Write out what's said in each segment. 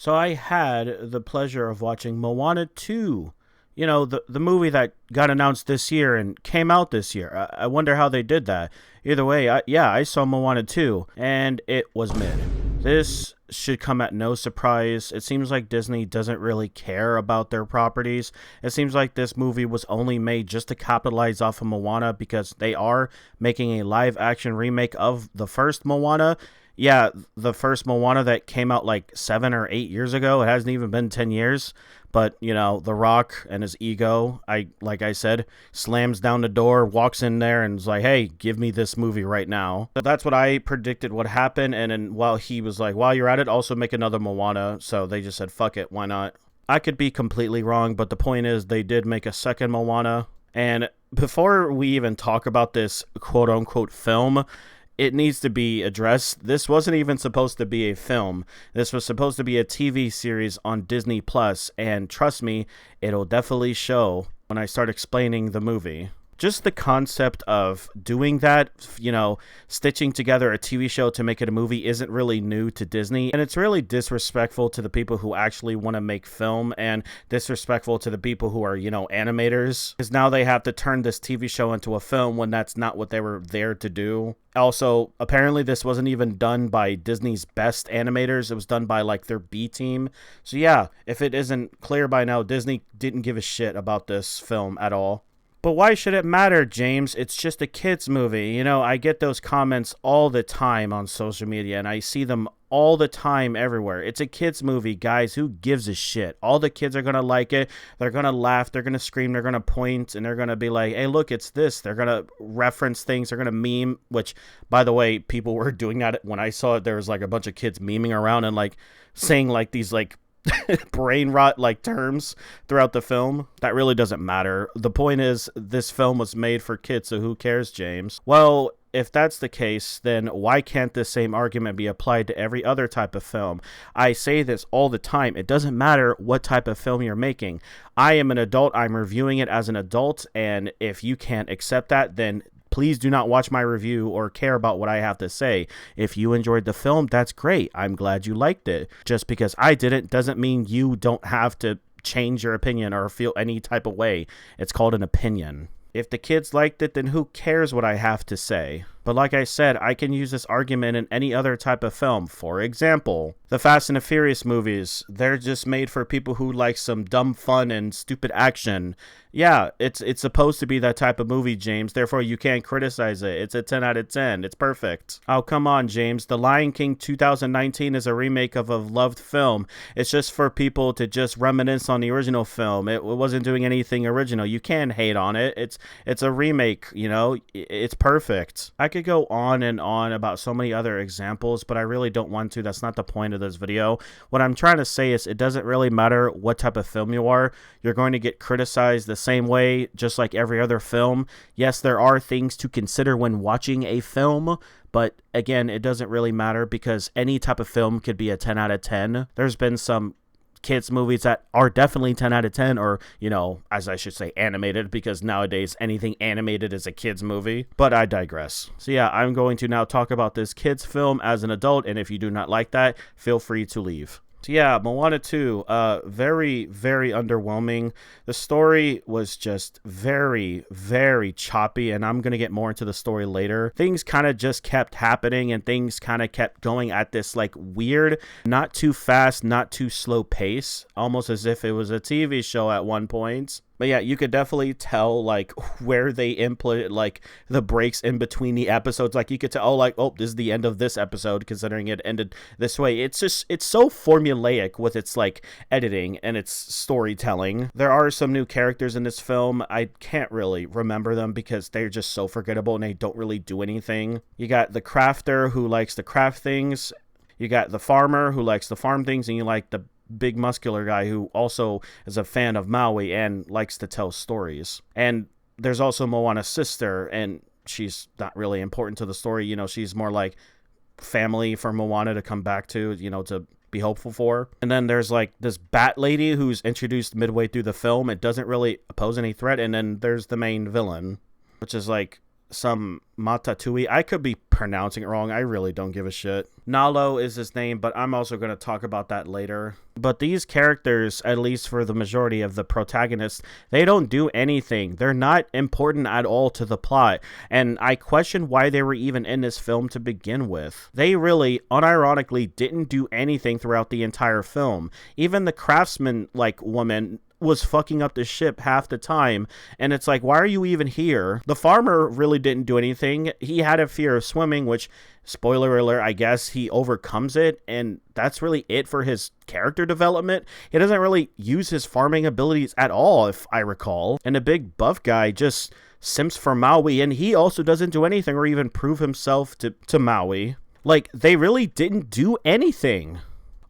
So I had the pleasure of watching Moana 2. You know, the movie that got announced this year and came out this year. I wonder how they did that. Either way, I saw Moana 2, and it was mid. This should come at no surprise. It seems like Disney doesn't really care about their properties. It seems like this movie was only made just to capitalize off of Moana because they are making a live action remake of the first Moana. Yeah, the first Moana that came out like 7 or 8 years ago. It hasn't even been 10 years. But, you know, The Rock and his ego, like I said, slams down the door, walks in there, and is like, hey, give me this movie right now. That's what I predicted would happen. And then while he was like, while you're at it, also make another Moana. So they just said, fuck it, why not? I could be completely wrong, but the point is they did make a second Moana. And before we even talk about this quote unquote film, it needs to be addressed. This wasn't even supposed to be a film. This was supposed to be a TV series on Disney Plus, and trust me, it'll definitely show when I start explaining the movie. Just the concept of doing that, you know, stitching together a TV show to make it a movie isn't really new to Disney. And it's really disrespectful to the people who actually want to make film and disrespectful to the people who are, you know, animators. Because now they have to turn this TV show into a film when that's not what they were there to do. Also, apparently this wasn't even done by Disney's best animators. It was done by like their B team. So yeah, if it isn't clear by now, Disney didn't give a shit about this film at all. But why should it matter, James? It's just a kid's movie. You know, I get those comments all the time on social media, and I see them all the time everywhere. It's a kid's movie, guys. Who gives a shit? All the kids are going to like it. They're going to laugh. They're going to scream. They're going to point, and they're going to be like, hey, look, it's this. They're going to reference things. They're going to meme, which, by the way, people were doing that. When I saw it, there was like a bunch of kids memeing around and like saying like these like brain rot like terms throughout the film. That really doesn't matter. The point is, this film was made for kids, so who cares, James? Well, if that's the case, then why can't this same argument be applied to every other type of film? I say this all the time. It doesn't matter what type of film you're making. I am an adult. I'm reviewing it as an adult, and if you can't accept that, then please do not watch my review or care about what I have to say. If you enjoyed the film, that's great. I'm glad you liked it. Just because I didn't doesn't mean you don't have to change your opinion or feel any type of way. It's called an opinion. If the kids liked it, then who cares what I have to say? But like I said, I can use this argument in any other type of film. For example, the Fast and the Furious movies, they're just made for people who like some dumb fun and stupid action. Yeah, it's supposed to be that type of movie, James. Therefore, you can't criticize it. It's a 10 out of 10. It's perfect. Oh, come on, James. The Lion King 2019 is a remake of a loved film. It's just for people to just reminisce on the original film. It wasn't doing anything original. You can't hate on it. It's a remake, you know. It's perfect. I could go on and on about so many other examples, but I really don't want to. That's not the point of this video. What I'm trying to say is it doesn't really matter what type of film you are. You're going to get criticized the same way, just like every other film. Yes, there are things to consider when watching a film, but again, it doesn't really matter because any type of film could be a 10 out of 10. There's been some kids movies that are definitely 10 out of 10, or, you know, as I should say, animated, because nowadays anything animated is a kids movie. But I digress. So yeah, I'm going to now talk about this kids film as an adult, and if you do not like that, feel free to leave. So yeah, Moana 2, very, very underwhelming. The story was just very, very choppy, and I'm going to get more into the story later. Things kind of just kept happening, and things kind of kept going at this like weird, not too fast, not too slow pace, almost as if it was a TV show at one point. But yeah, you could definitely tell like where they input like the breaks in between the episodes. Like you could tell, oh, like, oh, this is the end of this episode, considering it ended this way. It's so formulaic with its like editing and its storytelling. There are some new characters in this film. I can't really remember them because they're just so forgettable and they don't really do anything. You got the crafter who likes to craft things. You got the farmer who likes to farm things, and you like the big muscular guy who also is a fan of Maui and likes to tell stories. And there's also Moana's sister, and she's not really important to the story. You know, she's more like family for Moana to come back to, you know, to be hopeful for. And then there's like this bat lady who's introduced midway through the film. It doesn't really pose any threat. And then there's the main villain, which is like some Matatui. I could be pronouncing it wrong. I really don't give a shit. Nalo is his name, but I'm also going to talk about that later. But these characters, at least for the majority of the protagonists, they don't do anything. They're not important at all to the plot. And I question why they were even in this film to begin with. They really, unironically, didn't do anything throughout the entire film. Even the craftsman-like woman was fucking up the ship half the time, and it's like, why are you even here? The farmer really didn't do anything. He had a fear of swimming, which, spoiler alert, I guess he overcomes it, and that's really it for his character development. He doesn't really use his farming abilities at all, if I recall, and the big buff guy just simps for Maui, and he also doesn't do anything or even prove himself to Maui. Like, they really didn't do anything.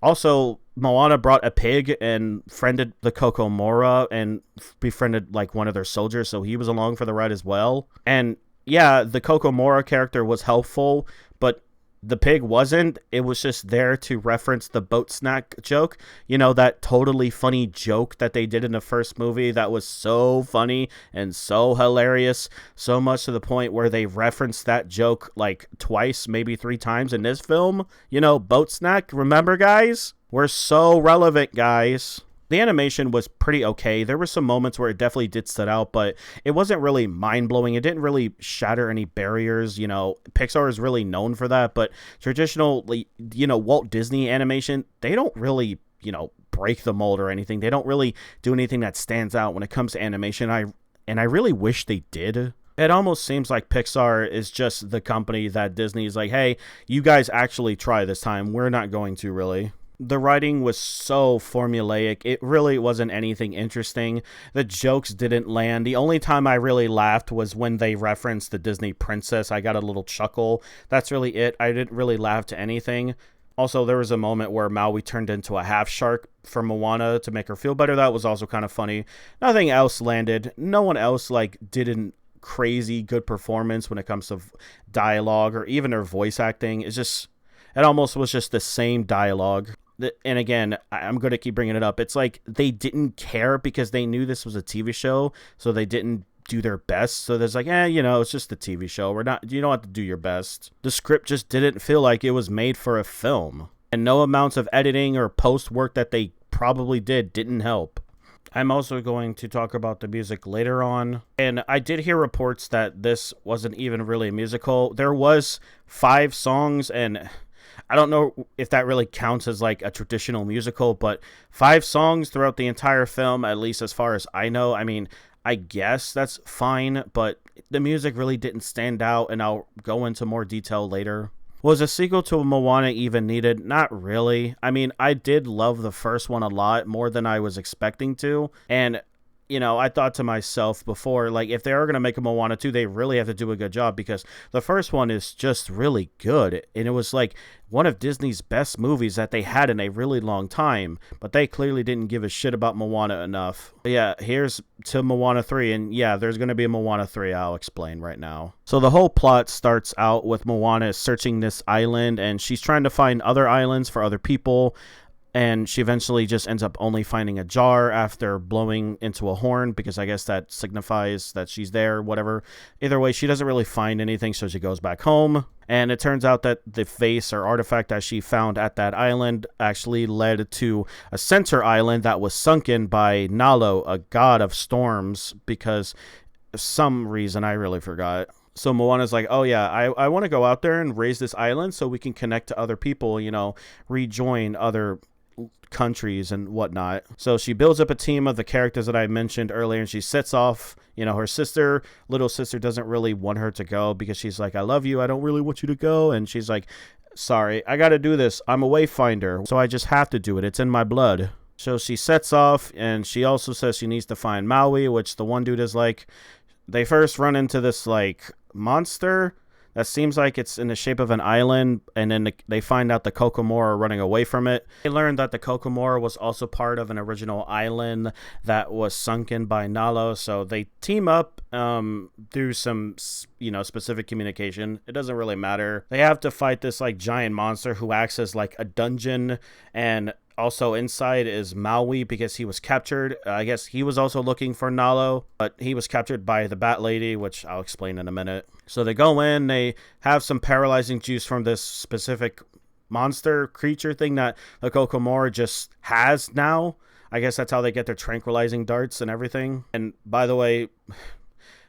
Also, Moana brought a pig and friended the Kokomora and befriended like one of their soldiers, so he was along for the ride as well. And yeah, the Kokomora character was helpful, but the pig wasn't. It was just there to reference the boat snack joke. You know, that totally funny joke that they did in the first movie that was so funny and so hilarious, so much to the point where they referenced that joke like twice, maybe 3 times in this film. You know, boat snack, remember guys? We're so relevant, guys. The animation was pretty okay. There were some moments where it definitely did stand out, but it wasn't really mind-blowing. It didn't really shatter any barriers. You know, Pixar is really known for that, but traditionally, you know, Walt Disney animation, they don't really, you know, break the mold or anything. They don't really do anything that stands out when it comes to animation. I really wish they did. It almost seems like Pixar is just the company that Disney is like, hey, you guys actually try this time. We're not going to really. The writing was so formulaic. It really wasn't anything interesting. The jokes didn't land. The only time I really laughed was when they referenced the Disney princess. I got a little chuckle. That's really it. I didn't really laugh to anything. Also, there was a moment where Maui turned into a half shark for Moana to make her feel better. That was also kind of funny. Nothing else landed. No one else like did an crazy good performance when it comes to dialogue or even their voice acting. It almost was just the same dialogue. And again, I'm going to keep bringing it up. It's like they didn't care because they knew this was a TV show, so they didn't do their best. So there's like, you know, it's just a TV show. You don't have to do your best. The script just didn't feel like it was made for a film. And no amounts of editing or post work that they probably didn't help. I'm also going to talk about the music later on. And I did hear reports that this wasn't even really a musical. There was 5 songs, and I don't know if that really counts as like a traditional musical, but 5 songs throughout the entire film, at least as far as I know. I mean, I guess that's fine, but the music really didn't stand out, and I'll go into more detail later. Was a sequel to Moana even needed? Not really. I mean, I did love the first one a lot, more than I was expecting to, and you know, I thought to myself before, like, if they are going to make a Moana 2, they really have to do a good job, because the first one is just really good. And it was like one of Disney's best movies that they had in a really long time, but they clearly didn't give a shit about Moana enough. But yeah, here's to Moana 3. And yeah, there's going to be a Moana 3. I'll explain right now. So the whole plot starts out with Moana searching this island, and she's trying to find other islands for other people. And she eventually just ends up only finding a jar after blowing into a horn, because I guess that signifies that she's there, whatever. Either way, she doesn't really find anything, so she goes back home. And it turns out that the vase or artifact that she found at that island actually led to a center island that was sunken by Nalo, a god of storms, because for some reason I really forgot. So Moana's like, oh yeah, I want to go out there and raise this island so we can connect to other people, you know, rejoin other countries and whatnot. So she builds up a team of the characters that I mentioned earlier, and she sets off. You know, her little sister doesn't really want her to go, because she's like, I love you, I don't really want you to go. And she's like, sorry, I gotta do this, I'm a wayfinder, so I just have to do it, it's in my blood. So she sets off, and she also says she needs to find Maui, which the one dude is like. They first run into this like monster that seems like it's in the shape of an island, and then they find out the Kokomora are running away from it. They learned that the Kokomora was also part of an original island that was sunken by Nalo, so they team up through some, you know, specific communication. It doesn't really matter. They have to fight this like giant monster who acts as like a dungeon, and Also inside is Maui because he was captured. I guess he was also looking for Nalo, but he was captured by the Bat Lady, which I'll explain in a minute. So they go in, they have some paralyzing juice from this specific monster creature thing that the Kokomora just has now. I guess that's how they get their tranquilizing darts and everything. And by the way,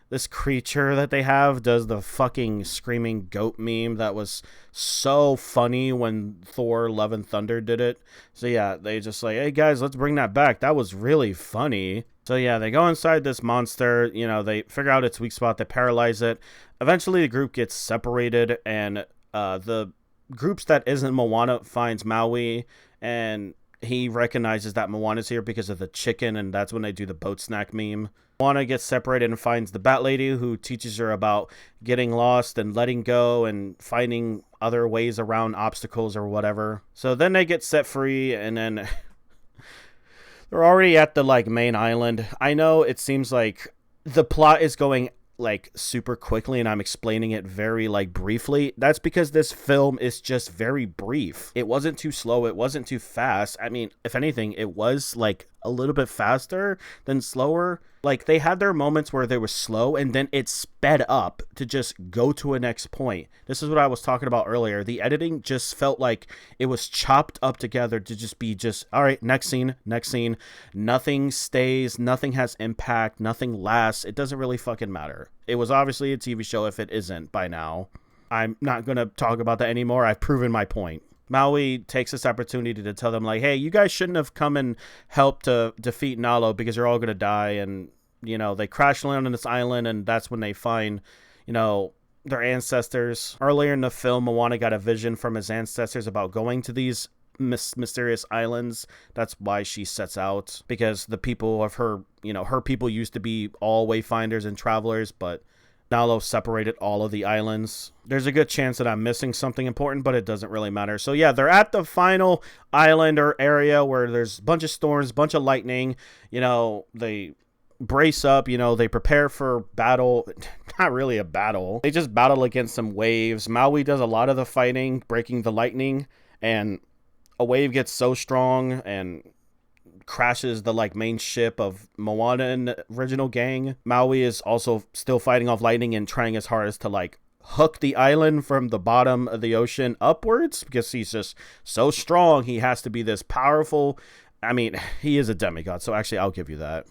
this creature that they have does the fucking screaming goat meme that was so funny when Thor Love and Thunder did it. So yeah, they just like, hey guys, let's bring that back. That was really funny. So yeah, they go inside this monster, they figure out its weak spot, they paralyze it. Eventually the group gets separated, and the groups that isn't Moana finds Maui, and he recognizes that Moana's here because of the chicken, and that's when they do the boat snack meme. Moana gets separated and finds the Bat Lady, who teaches her about getting lost and letting go and finding other ways around obstacles or whatever. So then they get set free, and then they're already at the main island. I know it seems like the plot is going super quickly and I'm explaining it very briefly. That's because this film is just very brief. It wasn't too slow, it wasn't too fast. I mean, if anything, it was a little bit faster than slower. They had their moments where they were slow and then it sped up to just go to a next point. This is what I was talking about earlier. The editing just felt like it was chopped up together to just be all right, next scene. Nothing stays, nothing has impact, nothing lasts. It doesn't really fucking matter. It was obviously a TV show if it isn't by now. I'm not going to talk about that anymore. I've proven my point. Maui takes this opportunity to tell them, hey, you guys shouldn't have come and helped to defeat Nalo because you're all going to die. And, they crash land on this island, and that's when they find, their ancestors. Earlier in the film, Moana got a vision from his ancestors about going to these mysterious islands. That's why she sets out, because the people of her, her people used to be all wayfinders and travelers, but Nalo separated all of the islands. There's a good chance that I'm missing something important, but it doesn't really matter. So yeah, they're at the final island or area where there's a bunch of storms, a bunch of lightning. They brace up, they prepare for battle. Not really a battle. They just battle against some waves. Maui does a lot of the fighting, breaking the lightning, and a wave gets so strong and crashes the main ship of Moana and the original gang. Maui is also still fighting off lightning and trying his hardest to hook the island from the bottom of the ocean upwards, because he's just so strong. He has to be this powerful. I mean, he is a demigod, so actually I'll give you that.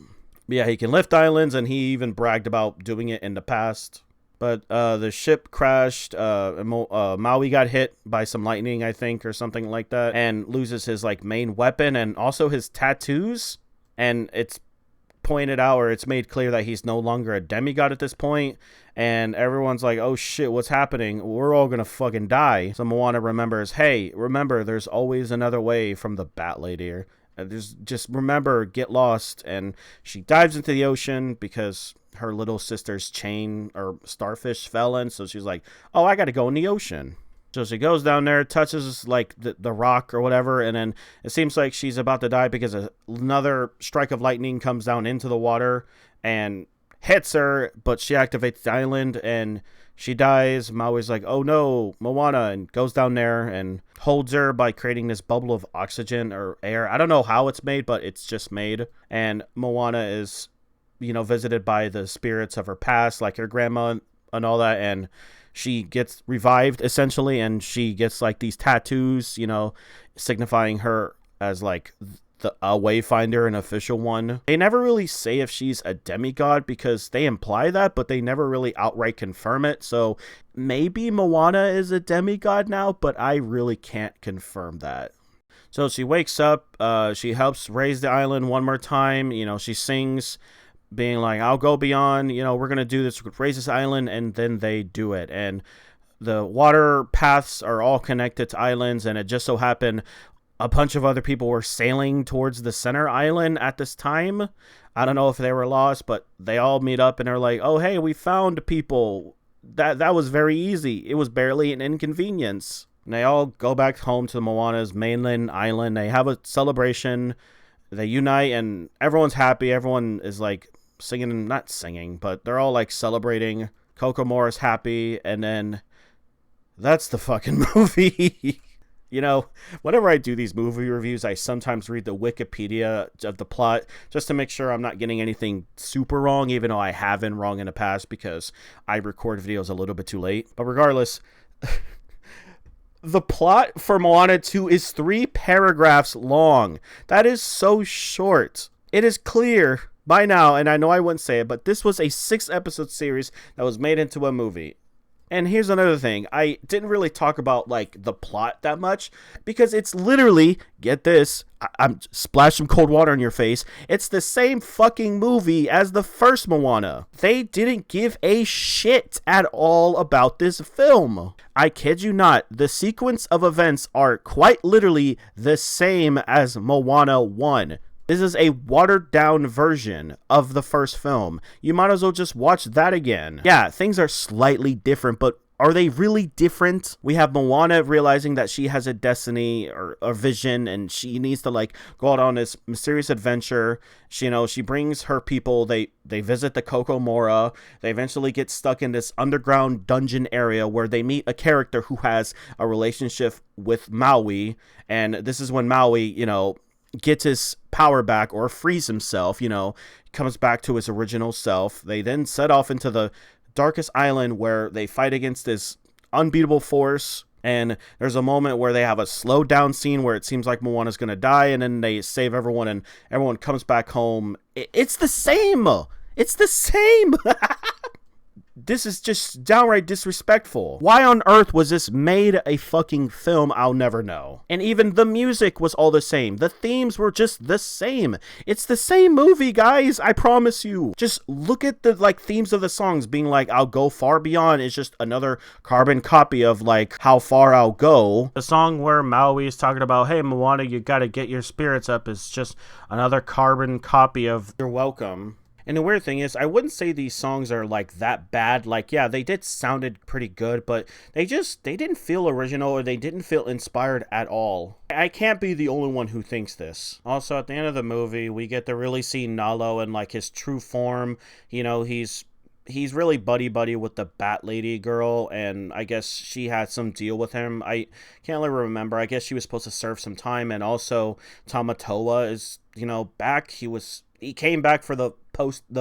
Yeah, he can lift islands, and he even bragged about doing it in the past. But the ship crashed. Maui got hit by some lightning, I think, or something like that, and loses his main weapon and also his tattoos. And it's pointed out, or it's made clear, that he's no longer a demigod at this point. And everyone's like, oh shit, what's happening? We're all gonna fucking die. So Moana remembers, hey, remember, there's always another way from the Bat Lady. Just remember, get lost. And she dives into the ocean because her little sister's chain or starfish fell in, so she's like, oh, I gotta go in the ocean. So she goes down there, touches the rock or whatever, and then it seems like she's about to die because another strike of lightning comes down into the water and hits her, but she activates the island and she dies. Maui's like, oh no, Moana, and goes down there and holds her by creating this bubble of oxygen or air. I don't know how it's made, but it's just made. And Moana is, visited by the spirits of her past, like her grandma and all that, and she gets revived essentially, and she gets these tattoos, signifying her as a wayfinder, an official one. They never really say if she's a demigod because they imply that, but they never really outright confirm it. So maybe Moana is a demigod now, but I really can't confirm that. So she wakes up, she helps raise the island one more time. She sings, being like, I'll go beyond, we're going to do this, raise this island, and then they do it. And the water paths are all connected to islands, and it just so happened a bunch of other people were sailing towards the center island at this time. I don't know if they were lost, but they all meet up and are like, oh, hey, we found people. That was very easy. It was barely an inconvenience. And they all go back home to Moana's mainland island. They have a celebration. They unite, and everyone's happy. Everyone is singing, not singing, but they're all celebrating. Kokomora's happy, and then that's the fucking movie. You know, whenever I do these movie reviews, I sometimes read the Wikipedia of the plot just to make sure I'm not getting anything super wrong, even though I have been wrong in the past because I record videos a little bit too late. But regardless, the plot for Moana 2 is 3 paragraphs long. That is so short. It is clear by now, and I know I wouldn't say it, but this was a 6-episode series that was made into a movie. And here's another thing. I didn't really talk about, like, the plot that much because it's literally, get this, I'm splash some cold water on your face. It's the same fucking movie as the first Moana. They didn't give a shit at all about this film. I kid you not. The sequence of events are quite literally the same as Moana 1. This is a watered down version of the first film. You might as well just watch that again. Yeah, things are slightly different, but are they really different? We have Moana realizing that she has a destiny or a vision and she needs to like go out on this mysterious adventure. She brings her people, they visit the Coco Mora. They eventually get stuck in this underground dungeon area where they meet a character who has a relationship with Maui. And this is when Maui, gets his power back or frees himself, comes back to his original self. They then set off into the darkest island where they fight against this unbeatable force. And there's a moment where they have a slowed down scene where it seems like Moana's going to die. And then they save everyone and everyone comes back home. It's the same. It's the same. This is just downright disrespectful. Why on earth was this made a fucking film? I'll never know. And even the music was all the same. The themes were just the same. It's the same movie, guys. I promise you. Just look at the themes of the songs being like, I'll go far beyond. It's just another carbon copy of How Far I'll Go. The song where Maui is talking about, hey, Moana, you gotta get your spirits up is just another carbon copy of You're Welcome. And the weird thing is, I wouldn't say these songs are that bad. Yeah, they sounded pretty good, but they didn't feel original or they didn't feel inspired at all. I can't be the only one who thinks this. Also, at the end of the movie, we get to really see Nalo in his true form. He's really buddy with the Bat Lady girl, and I guess she had some deal with him. I can't really remember. I guess she was supposed to serve some time, and also Tamatoa is, back. He came back for the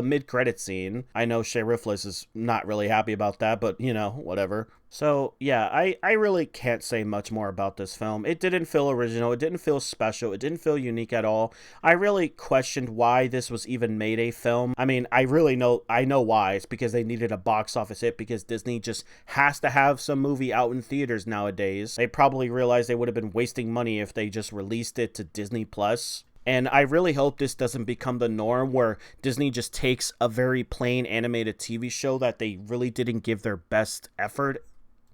mid-credit scene. I know Shea Riflis is not really happy about that, but, whatever. So, yeah, I really can't say much more about this film. It didn't feel original. It didn't feel special. It didn't feel unique at all. I really questioned why this was even made a film. I mean, I know why. It's because they needed a box office hit because Disney just has to have some movie out in theaters nowadays. They probably realized they would have been wasting money if they just released it to Disney Plus. And I really hope this doesn't become the norm where Disney just takes a very plain animated TV show that they really didn't give their best effort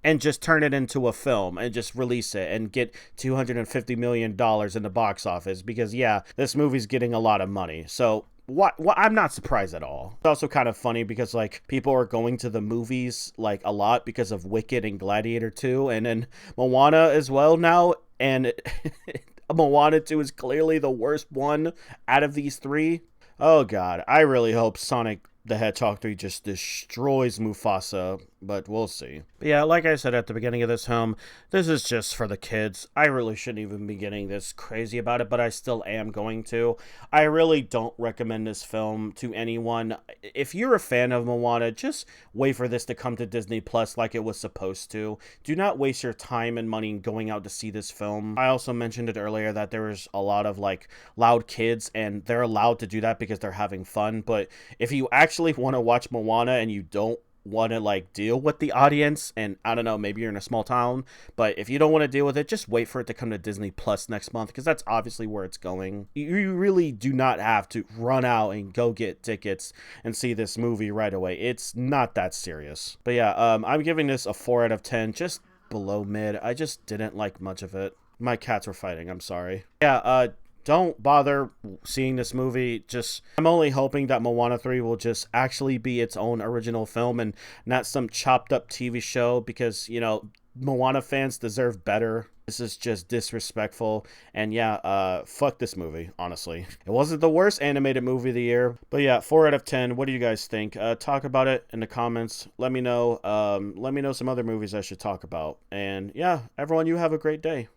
and just turn it into a film and just release it and get $250 million in the box office because, yeah, this movie's getting a lot of money. So what I'm not surprised at all. It's also kind of funny because people are going to the movies a lot because of Wicked and Gladiator 2 and then Moana as well now, and Moana 2 is clearly the worst one out of these 3. Oh god, I really hope Sonic the Hedgehog 3 just destroys Mufasa, but we'll see. But yeah, like I said at the beginning of this film, this is just for the kids. I really shouldn't even be getting this crazy about it, but I still am going to. I really don't recommend this film to anyone. If you're a fan of Moana, just wait for this to come to Disney Plus like it was supposed to. Do not waste your time and money going out to see this film. I also mentioned it earlier that there was a lot of loud kids, and they're allowed to do that because they're having fun, but if you actually want to watch Moana and you don't want to deal with the audience, and I don't know, maybe you're in a small town, but if you don't want to deal with it, just wait for it to come to Disney Plus next month because that's obviously where it's going. You really do not have to run out and go get tickets and see this movie right away. It's not that serious. But yeah, I'm giving this a 4 out of 10, just below mid. I just didn't like much of it. My cats were fighting, I'm sorry. Yeah, don't bother seeing this movie. I'm only hoping that Moana 3 will just actually be its own original film and not some chopped up TV show because, Moana fans deserve better. This is just disrespectful. And yeah, fuck this movie, honestly. It wasn't the worst animated movie of the year. But yeah, 4 out of 10. What do you guys think? Talk about it in the comments. Let me know. Let me know some other movies I should talk about. And yeah, everyone, you have a great day.